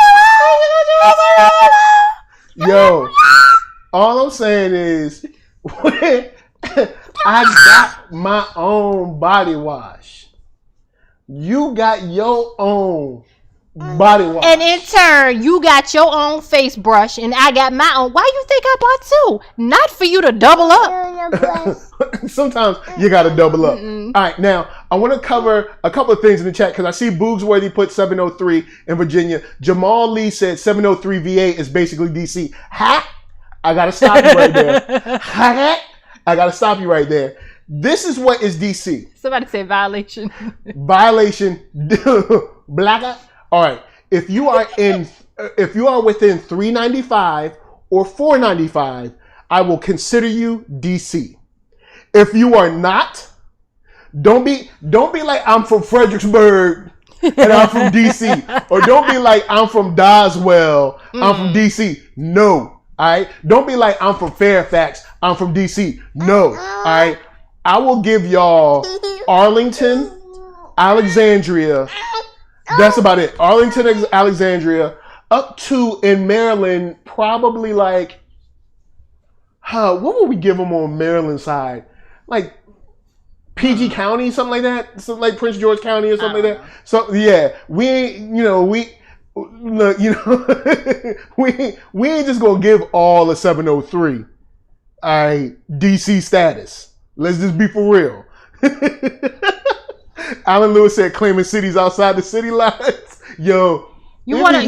your Yo, all I'm saying is, when I got my own body wash, you got your own body wash. And in turn, you got your own face brush and I got my own. Why you think I bought 2? Not for you to double up. Sometimes you got to double up. All right, now I want to cover a couple of things in the chat because I see Boogsworthy put 703 in Virginia. Jamal Lee said 703 VA is basically DC. Ha! I got to stop you right there. Ha! I got to stop you right there. This is what is DC. Somebody say violation. Violation. Blackout. All right. If you are within 395 or 495, I will consider you DC. If you are not, don't be like I'm from Fredericksburg and I'm from DC, or don't be like I'm from Doswell, I'm from DC. No. All right. Don't be like I'm from Fairfax, I'm from DC. No. All right. I will give y'all Arlington, Alexandria. That's about it. Arlington, Alexandria, up to in Maryland, probably like, what would we give them on Maryland side? Like PG County, something like that. Something like Prince George County or something like that. So yeah, we ain't just gonna give all the 703. All right, DC status. Let's just be for real. Alan Lewis said claiming cities outside the city lines. Yo, you want to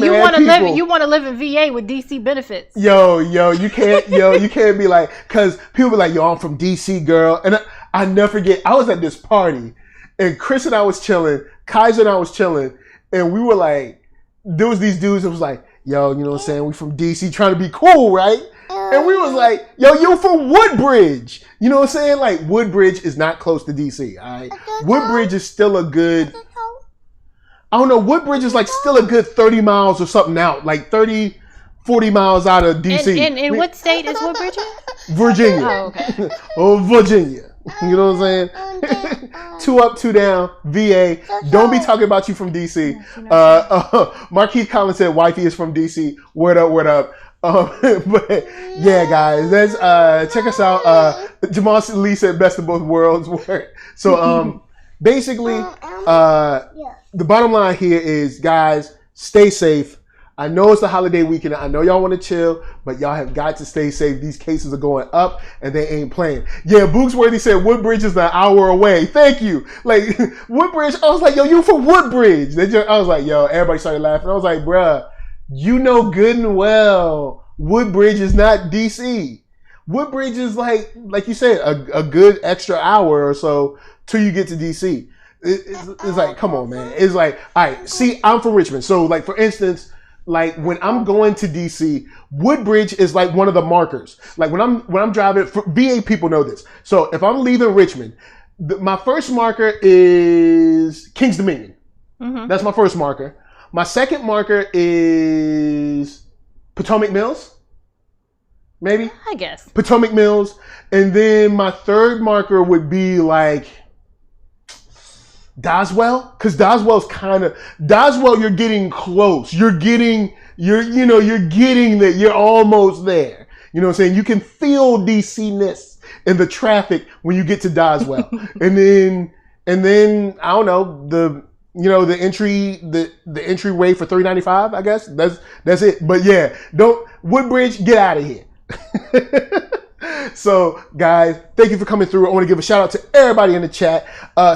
live in VA with DC benefits. You can't be like, because people be like, yo, I'm from DC, girl. And I never forget, I was at this party and Chris and I was chilling, Kaiser and I was chilling, and we were like, there was these dudes that was like, yo, you know what I'm saying? We from DC trying to be cool, right? And we was like, yo, you from Woodbridge. You know what I'm saying? Like, Woodbridge is not close to DC, all right? Woodbridge is still a good, I don't know, Woodbridge is like still a good 30 miles or something out. Like 30, 40 miles out of DC. And what state is Woodbridge in? Virginia. Oh, okay. Oh, Virginia. You know what I'm saying? 2 up, 2 down, VA. Don't be talking about you from DC. Marquise Collins said wifey is from DC. Word up, word up. But yeah, guys, let's check us out. Jamal Lee said best of both worlds. So basically, the bottom line here is, guys, stay safe. I know it's the holiday weekend. I know y'all want to chill, but y'all have got to stay safe. These cases are going up and they ain't playing. Yeah, Boogsworthy said Woodbridge is an hour away. Thank you. Like, Woodbridge, I was like, yo, you from Woodbridge. I was like, yo, everybody started laughing. I was like, bruh, you know good and well, Woodbridge is not DC. Woodbridge is like you said, a good extra hour or so till you get to DC. It's like, come on, man. It's like, all right, see, I'm from Richmond. So, like, for instance, like when I'm going to DC, Woodbridge is like one of the markers. Like when I'm driving, for VA people know this. So if I'm leaving Richmond, my first marker is King's Dominion. Mm-hmm. That's my first marker. My second marker is Potomac Mills. Maybe? I guess. Potomac Mills. And then my third marker would be like Doswell, because Doswell's Doswell, you're getting close. You're getting that you're almost there. You know what I'm saying? You can feel DC-ness in the traffic when you get to Doswell. and then I don't know, the entryway for $3.95, I guess. That's it. But yeah, Woodbridge, get out of here. So, guys, thank you for coming through. I want to give a shout out to everybody in the chat.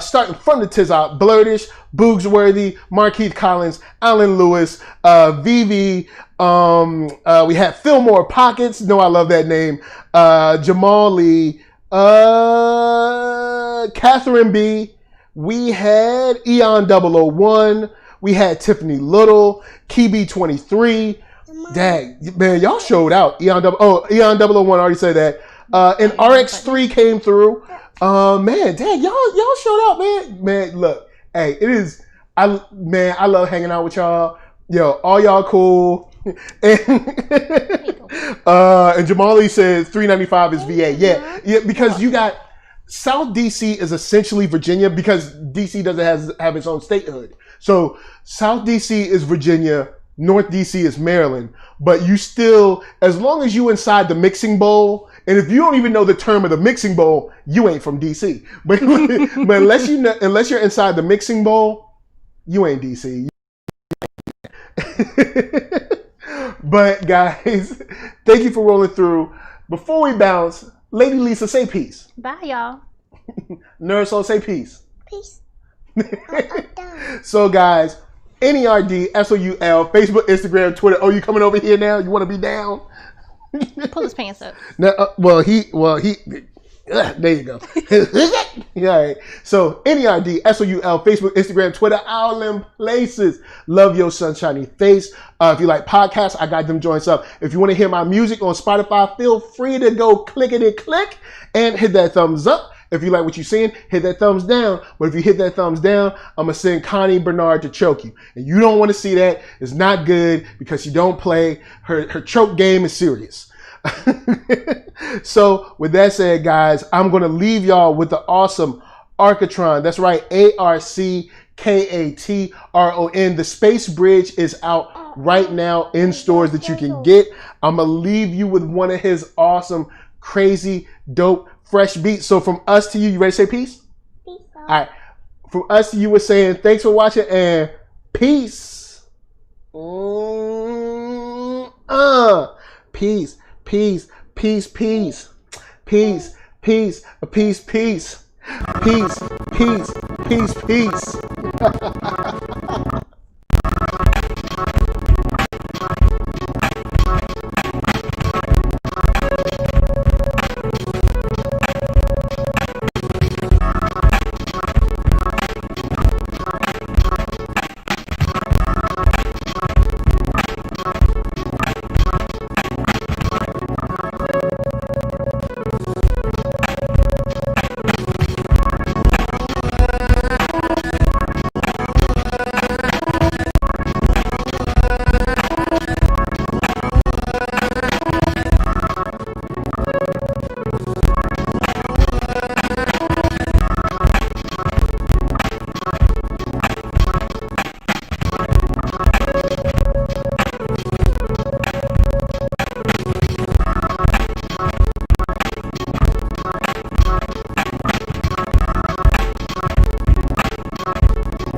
Starting from the Tizop, Blurtish, Boogsworthy, Marquise Collins, Alan Lewis, Vivi. We had Fillmore Pockets. No, I love that name. Jamal Lee, Catherine B. We had Eon 001. We had Tiffany Little, Kibi23. Dang, man, y'all showed out. Eon 001 already said that. And RX3 came through. Man, dang, y'all showed out, man. Man, look, hey, I love hanging out with y'all. Yo, all y'all cool. And Jamali says $3.95 is VA. Yeah, because you got South DC is essentially Virginia because DC doesn't have its own statehood. So South DC is Virginia, North DC is Maryland. But you still, as long as you inside the mixing bowl, and if you don't even know the term of the mixing bowl, you ain't from DC. But unless you're inside the mixing bowl, you ain't DC. But guys, thank you for rolling through. Before we bounce, Lady Lisa, say peace. Bye, y'all. NERDSoul, say peace. Peace. So guys, NERDSoul, Facebook, Instagram, Twitter. Oh, you coming over here now? You want to be down? Pull his pants up. No, there you go. All right. So NERDSoul, Facebook, Instagram, Twitter, all them places. Love your sunshiny face. If you like podcasts, I got them joints up. If you want to hear my music on Spotify, feel free to go click and hit that thumbs up. If you like what you're seeing, hit that thumbs down. But if you hit that thumbs down, I'm going to send Connie Bernard to choke you. And you don't want to see that. It's not good because she don't play. Her choke game is serious. So with that said, guys, I'm going to leave y'all with the awesome Arcatron. That's right. ARCKATRON. The Space Bridge is out right now in stores that you can get. I'm going to leave you with one of his awesome, crazy, dope, fresh beats. So from us to you ready to say peace? Peace. All right. From us to you, we're saying thanks for watching and peace. Peace. Peace, peace, peace, peace, peace, peace, peace, peace, peace, peace, peace.